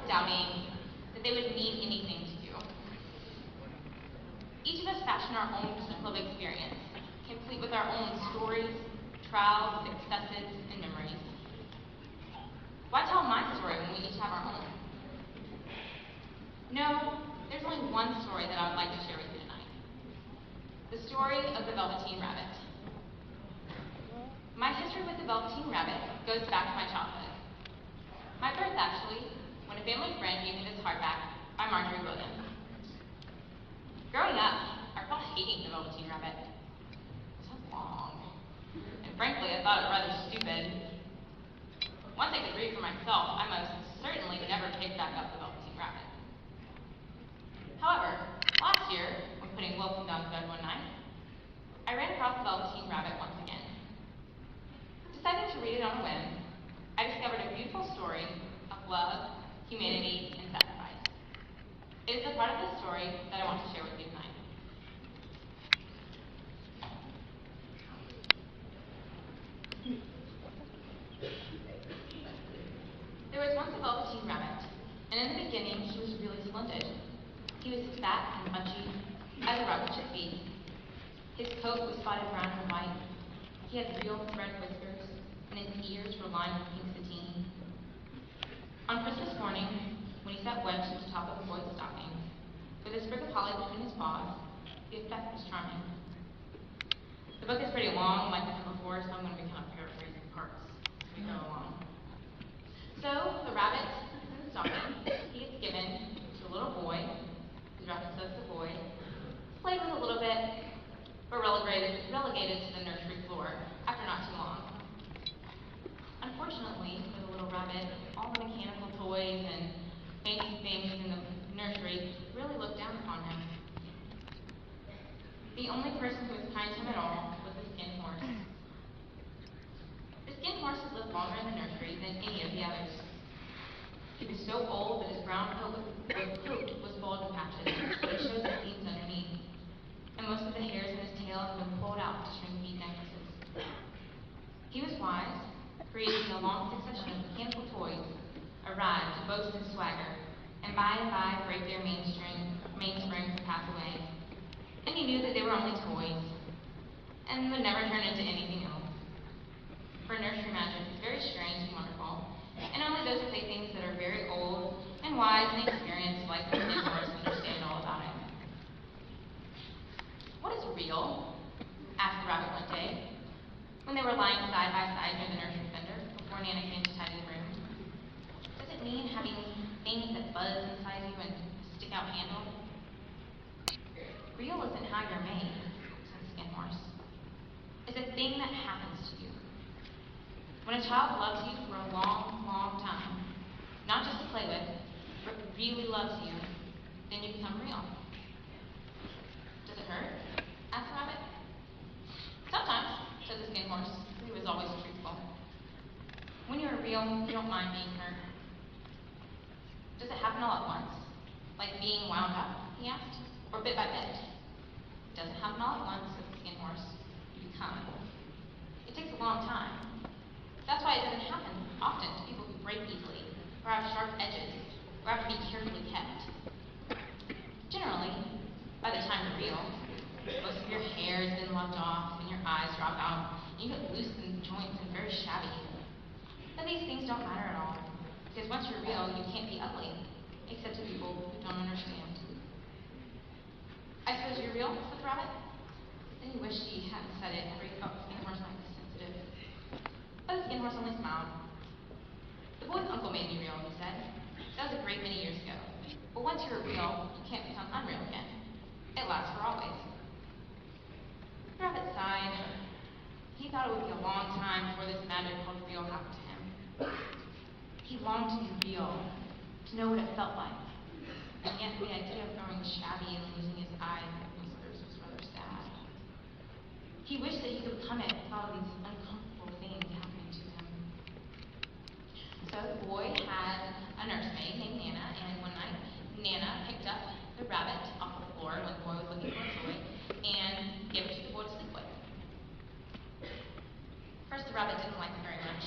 doubting that they would need anything to do. Each of us fashion our own club experience, complete with our own stories, trials, successes, and memories. Why tell my story when we each have our own? No, there's only one story that I would like to share with you tonight. The story of the Velveteen Rabbit. My history with the Velveteen Rabbit goes back to my childhood. My birth, actually, when a family friend gave me this hardback by Marjorie Williams. Growing up, I recall hating the Velveteen Rabbit. So long. And frankly, I thought it rather stupid. Once I could read for myself, I most certainly never picked back up the Velveteen Rabbit. However, last year, when putting Wilson down to bed one night, I ran across the Velveteen Rabbit once again. Deciding to read it on a whim, I discovered a beautiful story of love, humanity, and sacrifice. It is a part of this story that I want to share with you tonight. There was once a Velveteen Rabbit, and in the beginning he was really splendid. He was fat and punchy, as a rabbit should be. His coat was spotted brown and white. He had real thread whiskers, and his ears were lined with pink sateen. On Christmas morning, when he sat wedged at the top of the boy's stocking, with a sprig of holly between his paws, the effect was charming. The book is pretty long, like I said before, so I'm going to be kind of paraphrasing parts as we go along. So, the rabbit in the stocking, he gets given to a little boy, whose rabbit says the boy, played with a little bit, but relegated to the nursery floor after not too long. Unfortunately for the little rabbit, all the mechanical toys and fancy things in the nursery really looked down upon him. The only person who was kind to him at all was the skin horse. The skin horse had lived longer in the nursery than any of the others. He was so old that his brown coat was bald in patches, but it showed the seams underneath, and most of the hairs in his tail had been pulled out to string bead necklaces. He was wise, creating a long succession of mechanical toys, arrived to boast his swagger, and by break their mainsprings and pass away. And he knew that they were only toys, and would never turn into anything else. For nursery magic is very strange and wonderful, and only those playthings that are very old and wise and experienced like the skin horse understand all about it. What is real? Asked the rabbit one day, when they were lying side by side near the nursery fender before Nana came to tidy the room. Does it mean having things that buzz inside you and stick out handle? Real isn't how you're made, said the skin horse. It's a thing that happens to you. When a child loves you for a long, long time, not just to play with, but really loves you, then you become real. Does it hurt? Asked the rabbit. Sometimes, said the skin horse, who was always truthful. When you're real, you don't mind being hurt. Does it happen all at once? Like being wound up, he asked, or bit by bit? It doesn't happen all at once, said the skin horse. You become. It takes a long time. That's why it doesn't happen often to people who break easily, or have sharp edges, or have to be carefully kept. Generally, by the time you're real, most of your hair has been lopped off, and your eyes drop out, and you get loose in joints and very shabby. But these things don't matter at all, because once you're real, you can't be ugly, except to people who don't understand. I suppose you're real, said the rabbit. Then he wished he hadn't said it, for he felt the skin horse might be sensitive. But the skin horse only smiled. The boy's uncle made me real, he said. That was a great many years ago. But once you're real, you can't become unreal again. It lasts for always. The rabbit sighed. He thought it would be a long time before this magic called real happened to him. He longed to be real, to know what it felt like. And yet the idea of growing shabby and losing his eyes and whiskers was rather sad. He wished that he could become it with all of these uncomfortable things happening to him. So the boy had a nursemaid named Nana, and one night Nana picked up the rabbit off the floor when the boy was looking for a toy and gave it to the boy to sleep with. First, the rabbit didn't like it very much,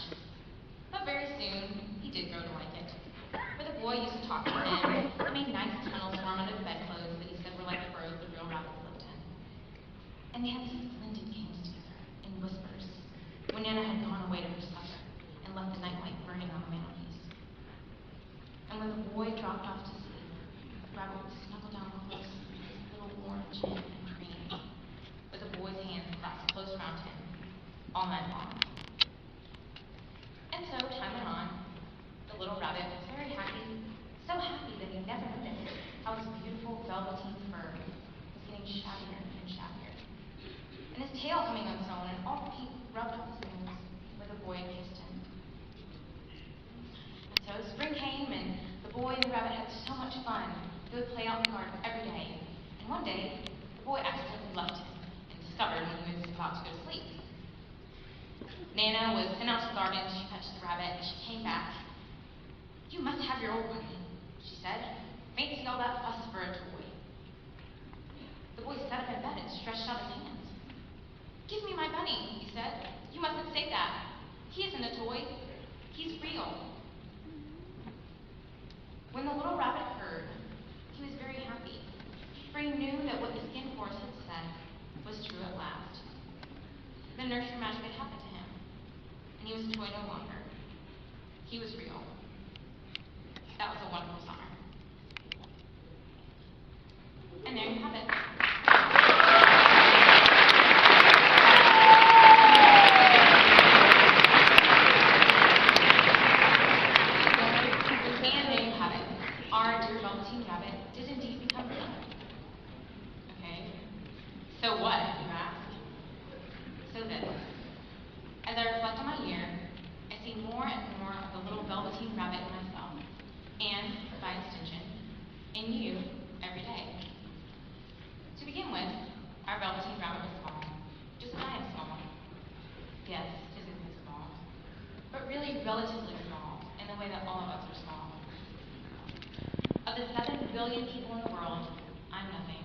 but very soon he did grow to like it. For the boy used to talk to him and made nice tunnels for him under the bedclothes that he said were like the burrows the real rabbits lived in. And they had splendid games together in whispers when Nana had gone away to her supper and left the nightlight burning on the mantelpiece. And when the boy dropped off to sleep, the rabbit would snuggle down close to his little warm chin and dream, with the boy's hands clasped close around him all night long. And so time went on. The little rabbit was very happy, so happy that he never noticed how his beautiful velveteen fur was getting shabbier and shabbier, and his tail coming unsewn and all the pink rubbed off his nose where the boy had kissed him. And so spring came, and the boy and the rabbit had so much fun. They would play out in the garden every day. And one day, the boy accidentally left him and discovered when he was about to go to sleep. Nana was sent out to the garden. She fetched the rabbit, and she came back. "You must have your old bunny," she said. "Fancy all that fuss for a toy." The boy sat up in bed and stretched out his hands. "Give me my bunny," he said. "You mustn't say that. He isn't a toy. He's real." When the little rabbit heard, he was very happy, for he knew that what the skin horse had said was true at last. The nursery magic had happened to him, and he was a toy no longer. He was real. That was a wonderful summer. And there you have it. And there you have it. Our dear Velveteen Rabbit did indeed become real. Okay. So what, you ask? So this. As I reflect on my year, I see more and more of the little Velveteen Rabbit in myself, and, by extension, in you every day. To begin with, our Velveteen Rabbit was small, just as I am small. Yes, physically small, but really relatively small in the way that all of us are small. Of the 7 billion people in the world, I'm nothing.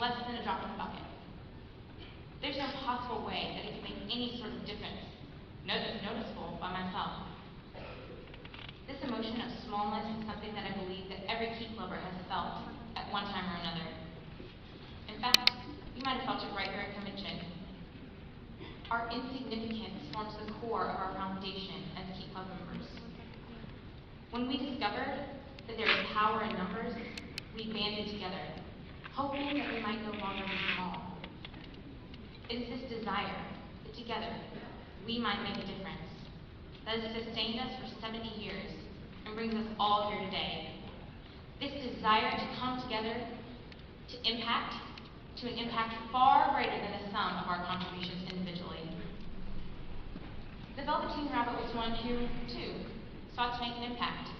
Less than a drop in the bucket. There's no possible way that it could make any sort of difference noticeable by myself. This emotion of smallness is something that I believe that every key lover has felt at one time or another. In fact, you might have felt it right here at convention. Our insignificance forms the core of our foundation as key club members. When we discovered that there is power in numbers, we banded together, hoping that we might no longer be small. It is this desire that together we might make a difference that has sustained us for 70 years and brings us all here today. This desire to come together to an impact far greater than the sum of our contributions individually. The Velveteen Rabbit was one who, too, sought to make an impact.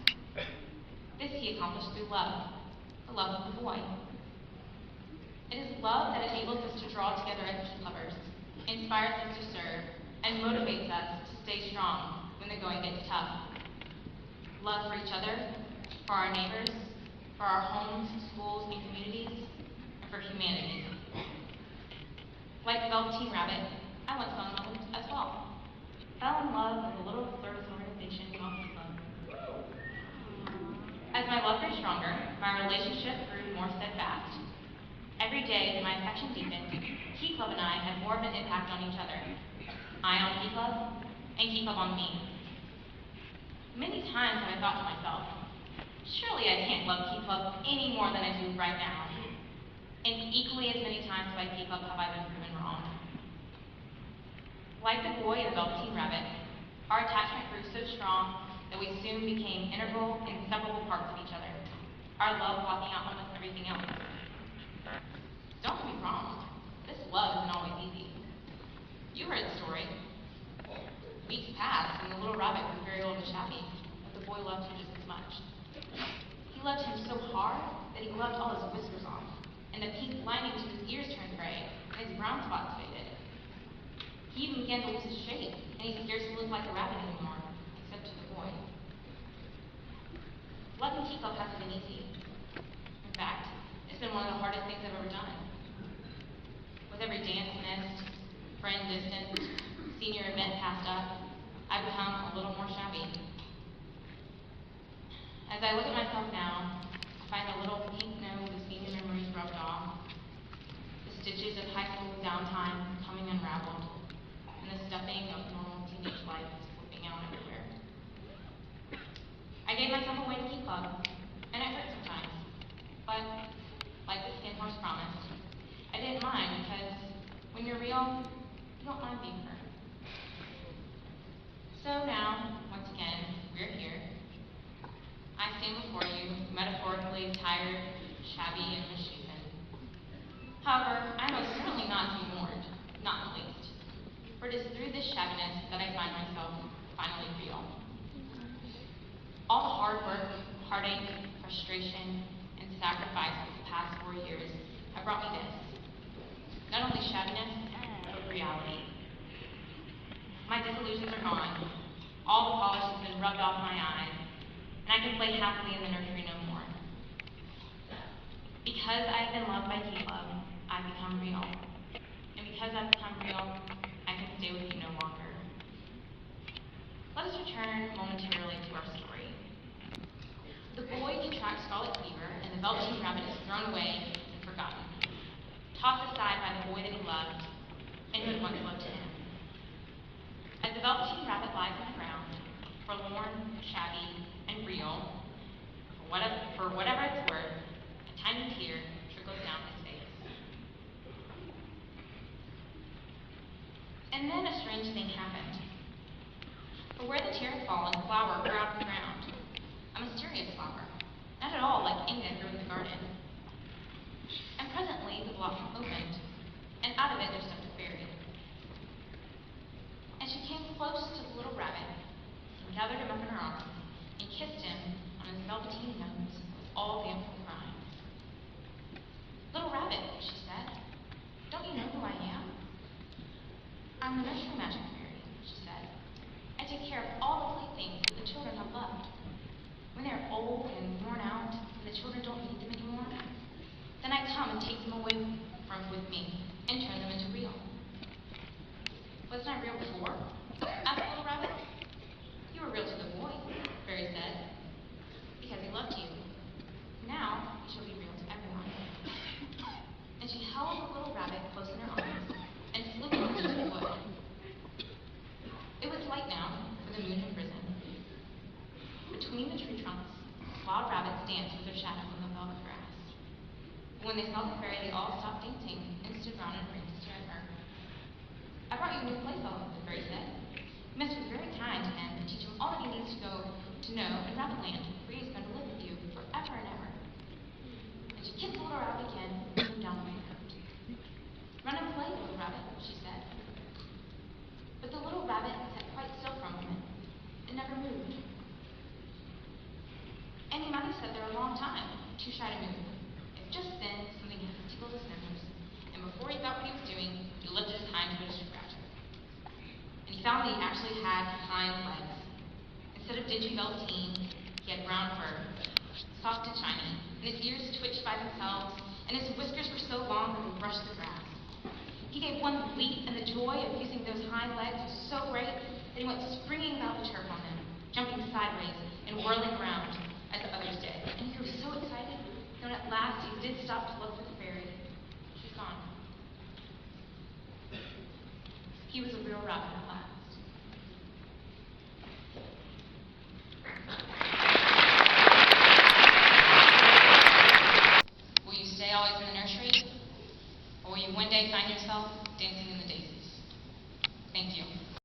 This he accomplished through love, the love of the boy. It is love that enables us to draw together as key lovers, inspires us to serve, and motivates us to stay strong when the going gets tough. Love for each other, for our neighbors, for our homes, schools, and communities, and for humanity. Like the Velveteen Rabbit, I once fell in love as well. Fell in love with a little service organization called Key Club. As my love grew stronger, my relationship grew more steadfast. Every day, as my affection deepened, Key Club and I had more of an impact on each other. I on Key Club, and Key Club on me. Many times have I thought to myself, surely I can't love Key Club any more than I do right now. And equally as many times by Key Club have I been proven wrong. Like the boy and the Velveteen Rabbit, our attachment grew so strong that we soon became integral, inseparable parts of each other. Our love blocking out almost everything else. Don't get me wrong, this love isn't always easy. You heard the story. Weeks passed and the little rabbit grew very old and shabby, but the boy loved him just as much. He loved him so hard that he gloved all his whiskers off, and the pink lining to his ears turned gray, and his brown spots faded. He even began to lose his shape, and he scarcely looked like a rabbit anymore, except to the boy. Loving Key Club hasn't been easy. In fact, it's been one of the hardest things I've ever done. With every dance missed, friend distanced, senior event passed up, I've become a little more shabby. As I look at myself now, I find the little pink nose of senior memories rubbed off, the stitches of high school downtime coming unraveled, and the stuffing of normal teenage life slipping out everywhere. I gave myself away to keep up, and it hurt sometimes, but like the skin horse promised, I didn't mind because when you're real, you don't mind being hurt. So now, once again, we're here. I stand before you, metaphorically tired, shabby, and misshapen. However, I am most certainly not to be mourned, not in the least. For it is through this shabbiness that I find myself finally real. All the hard work, heartache, frustration, and sacrifice of the past 4 years have brought me this. Not only shabbiness, but reality. My disillusions are gone. All the polish has been rubbed off my eyes, and I can play happily in the nursery no more. Because I have been loved by Caleb, I've become real. And because I've become real, I can stay with you no longer. Let us return momentarily to our story. The boy contracts scarlet fever, and the Velveteen Rabbit is thrown away and forgotten, tossed aside by the boy that he loved, and who had once loved him. As the Velveteen Rabbit lies on the ground, forlorn, shabby, and real, for whatever it's worth, a tiny tear trickles down his face. And then a strange thing happened. For where the tear had fallen, a flower grew out of the ground. A mysterious flower, not at all like any that grew in the garden. And presently the blossom opened, and out of it there stepped a fairy. And she came close to the little rabbit, and gathered him up in her arms, and kissed him on his velveteen nose with all damp from crying. "Little rabbit," she said, "don't you know who I am?" "I'm the nursery magic fairy," she said. "I take care of all the playthings that the children have loved. When they're old and worn out, and the children don't need them anymore, then I come and take them away with me and turn them into real." "Wasn't I real before?" asked the little rabbit. "You were real to the boy," the fairy said, "because he loved you. Now you shall be real to everyone." And she held the little rabbit close in her arms and flew off into the wood. It was light now, for the moon had risen. Between the tree trunks, wild rabbits danced with their shadows on the velvet grass. But when they saw the fairy, they all stopped dancing and stood round in a ring to stare at her. "I brought you a new playfellow," the fairy said. "You must be very kind to him and teach him all that he needs to know in Rabbitland, where he is going to live with you forever and ever." And she kissed the little rabbit again and threw him down on the ground. "Run and play, little rabbit," she said. But the little rabbit sat quite still for a moment and never moved. And he might have sat there a long time, too shy to move, if just then something tickled his nose, and before he thought what he was doing, he lifted his hind foot to scratch it. And he found that he actually had hind legs. Instead of dingy velveteen, he had brown fur, soft and shiny, and his ears twitched by themselves, and his whiskers were so long that they brushed the grass. He gave one leap, and the joy of using those hind legs was so great that he went springing about the turf on them, jumping sideways and whirling around as the others did. And he was so excited that when at last he did stop to look for the fairy, she was gone. He was a real rabbit at last. Will you stay always in the nursery? Or will you one day find yourself dancing in the daisies? Thank you.